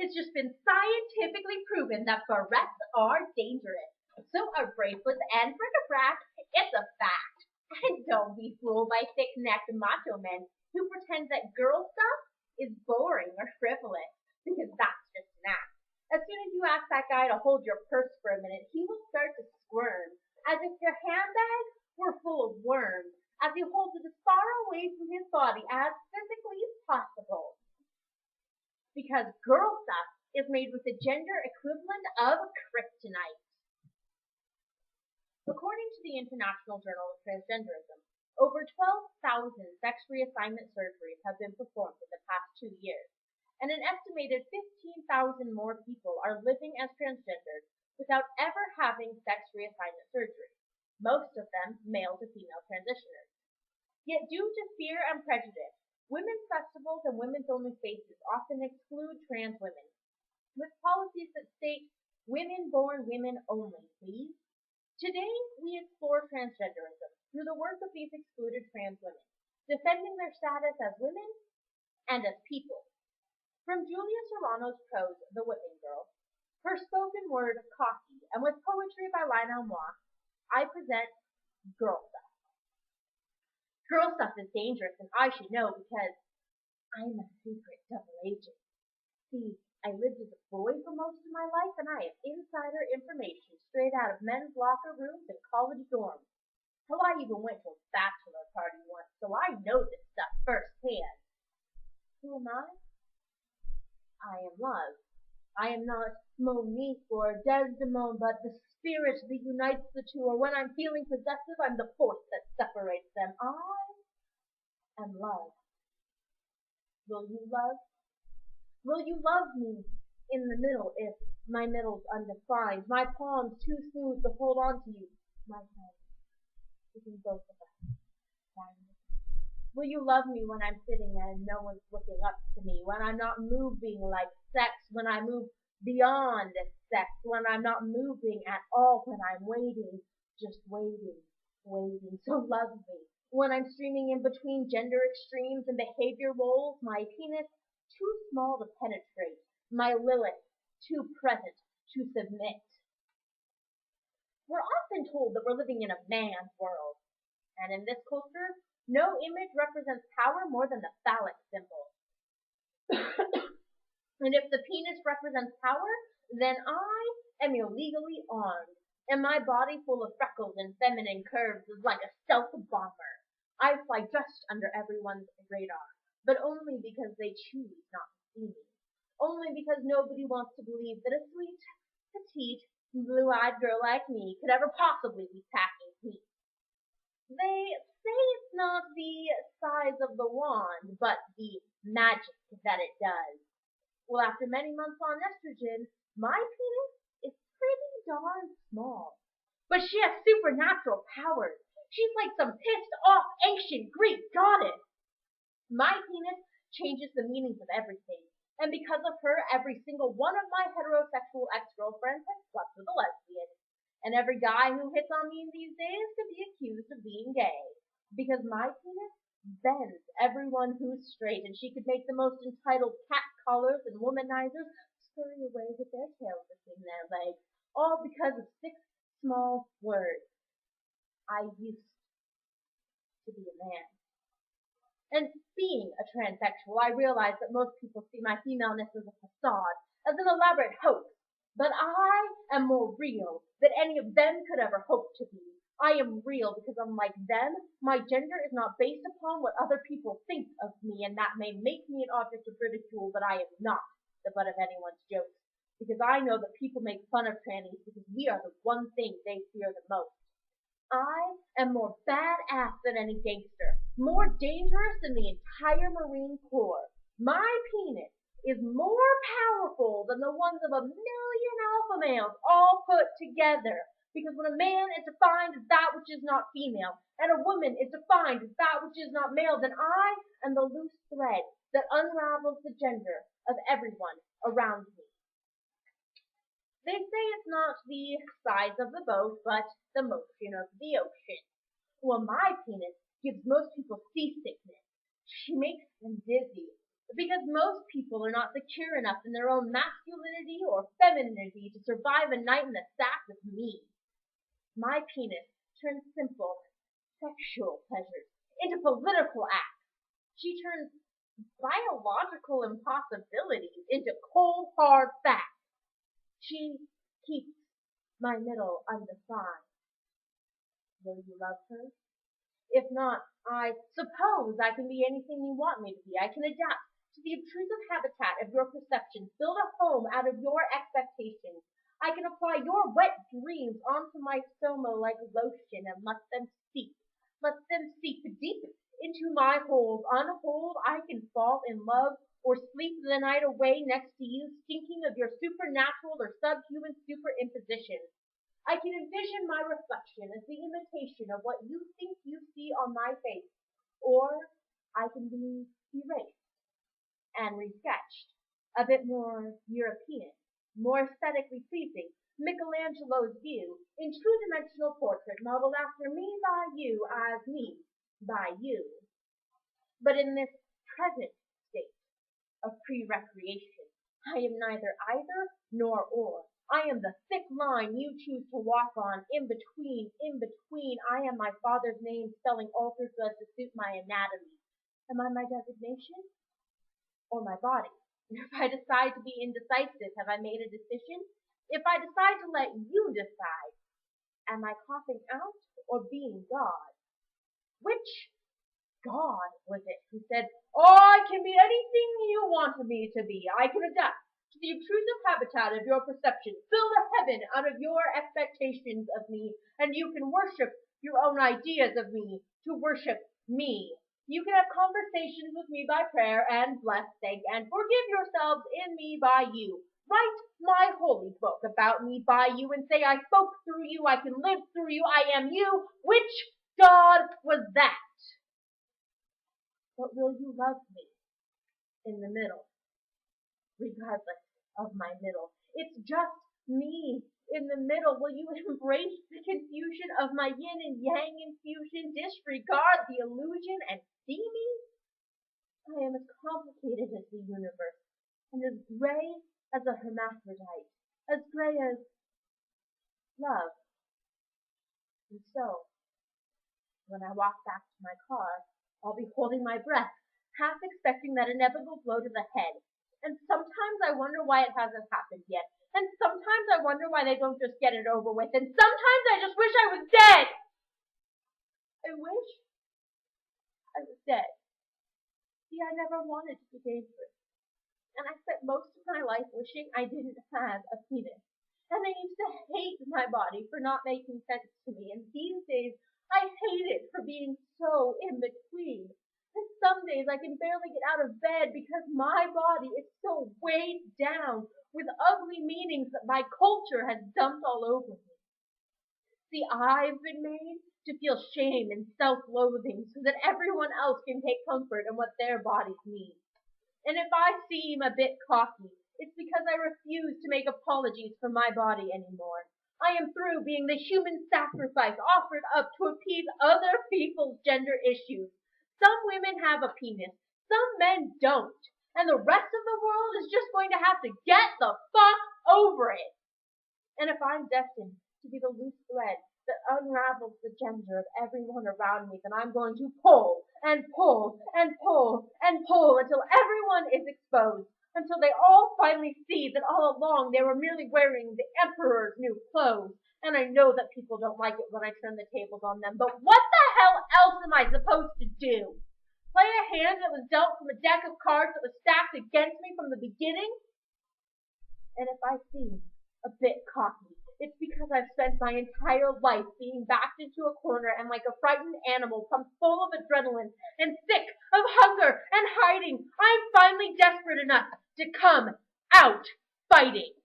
It's just been scientifically proven that barrettes are dangerous. So are bracelets and bric-a-brac. It's a fact. And don't be fooled by thick-necked macho men who pretend that girl stuff is boring or frivolous, because that's just an act. As soon as you ask that guy to hold your purse for a minute, he will start to squirm, as if your handbag were full of worms, as he holds it as far away from his body as physically possible. Because girl stuff is made with the gender equivalent of kryptonite. According to the International Journal of Transgenderism, over 12,000 sex reassignment surgeries have been performed in the past 2 years, and an estimated 15,000 more people are living as transgendered without ever having sex reassignment surgery, most of them male to female transitioners. Yet due to fear and prejudice, women's festivals and women's only spaces often exclude trans women, with policies that state women born women only, please. Today, we explore transgenderism through the work of these excluded trans women, defending their status as women and as people. From Julia Serano's prose, The Whipping Girl, her spoken word, Cocky, and with poetry by Linelle, I present Girl Stuff. Girl stuff is dangerous, and I should know because I'm a secret double agent. See, I lived as a boy for most of my life, and I have insider information straight out of men's locker rooms and college dorms. Hell, I even went to a bachelor party once, so I know this stuff firsthand. Who am I? I am love. I am not Monique or Desdemona, but the spirit that unites the two, or when I'm feeling possessive, I'm the force that separates them. I am love. Will you love? Will you love me in the middle if my middle's undefined, my palms too smooth to hold on to you, my hand, between both of us? Will you love me when I'm sitting and no one's looking up to me, when I'm not moving like sex, when I move beyond sex, when I'm not moving at all, when I'm waiting, just waiting, waiting, so love me. When I'm streaming in between gender extremes and behavior roles, my penis too small to penetrate, my Lilith too present to submit. We're often told that we're living in a man's world, and in this culture, no image represents power more than the phallic symbol. And if the penis represents power, then I am illegally armed, and my body full of freckles and feminine curves is like a stealth bomber. I fly just under everyone's radar, but only because they choose not to see me. Only because nobody wants to believe that a sweet, petite, blue-eyed girl like me could ever possibly be packing heat. They say it's not the size of the wand, but the magic that it does. Well, after many months on estrogen, my penis is pretty darn small. But she has supernatural powers. She's like some pissed off ancient Greek goddess. My penis changes the meanings of everything. And because of her, every single one of my heterosexual ex-girlfriends has slept with a lesbian. And every guy who hits on me these days could be accused of being gay. Because my penis bends everyone who's straight, and she could make the most entitled cat collars and womanizers scurry away with their tails between their legs, all because of 6 small words. I used to be a man. And being a transsexual, I realize that most people see my femaleness as a facade, as an elaborate hoax. But I am more real than any of them could ever hope to be. I am real because unlike them, my gender is not based upon what other people think of me, and that may make me an object of ridicule, but I am not the butt of anyone's jokes. Because I know that people make fun of trannies because we are the one thing they fear the most. I am more badass than any gangster, more dangerous than the entire Marine Corps. My penis is more powerful than the ones of a million alpha males all put together. Because when a man is defined as that which is not female, and a woman is defined as that which is not male, then I am the loose thread that unravels the gender of everyone around me. They say it's not the size of the boat, but the motion of the ocean. Well, my penis gives most people seasickness. She makes them dizzy. Because most people are not secure enough in their own masculinity or femininity to survive a night in the sack with me. My penis turns simple sexual pleasures into political acts. She turns biological impossibilities into cold hard facts. She keeps my middle undefined. Will you love her? If not, I suppose I can be anything you want me to be. I can adapt to the obtrusive habitat of your perceptions, build a home out of your expectations. I can apply your wet dreams onto my soma like lotion and let them seep deep into my holes. Unhold, I can fall in love or sleep the night away next to you, stinking of your supernatural or subhuman superimposition. I can envision my reflection as the imitation of what you think you see on my face, or I can be erased and resketched, a bit more European, more aesthetically pleasing, Michelangelo's view, in two-dimensional portrait modeled after me by you as me by you. But in this present state of pre-recreation, I am neither either nor or. I am the thick line you choose to walk on, in between, in between. I am my father's name spelling altered so as to suit my anatomy. Am I my designation? Or my body? If I decide to be indecisive, have I made a decision? If I decide to let you decide, am I coughing out or being God? Which God was it who said, "Oh, I can be anything you want me to be. I can adapt to the obtrusive habitat of your perception, build a heaven out of your expectations of me, and you can worship your own ideas of me to worship me. You can have conversations with me by prayer and bless, thank, and forgive yourselves in me by you. Write my holy book about me by you and say I spoke through you, I can live through you, I am you. Which God was that? But will you love me in the middle, regardless of my middle? It's just me in the middle. Will you embrace the confusion of my yin and yang infusion, disregard the illusion, and see me? I am as complicated as the universe, and as gray as a hermaphrodite, as gray as love. And so, when I walk back to my car, I'll be holding my breath, half expecting that inevitable blow to the head. And sometimes I wonder why it hasn't happened yet. And sometimes I wonder why they don't just get it over with. And sometimes I just wish I was dead. I wish I was dead. See, I never wanted to be dangerous. And I spent most of my life wishing I didn't have a penis. And I used to hate my body for not making sense to me. And these days, I hate it for being so in between. And some days I can barely get out of bed because my body is so weighed down with ugly meanings that my culture has dumped all over me. See, I've been made to feel shame and self-loathing so that everyone else can take comfort in what their bodies need. And if I seem a bit cocky, it's because I refuse to make apologies for my body anymore. I am through being the human sacrifice offered up to appease other people's gender issues. Some women have a penis, some men don't, and the rest of the world is just going to have to get the fuck over it. And if I'm destined to be the loose thread that unravels the gender of everyone around me, then I'm going to pull and pull and pull and pull until everyone is exposed, until they all finally see that all along they were merely wearing the emperor's new clothes. And I know that people don't like it when I turn the tables on them, but what the hell else am I supposed to do? Play a hand that was dealt from a deck of cards that was stacked against me from the beginning? And if I seem a bit cocky, it's because I've spent my entire life being backed into a corner and like a frightened animal pumped full of adrenaline and sick of hunger and hiding, I'm finally desperate enough to come out fighting.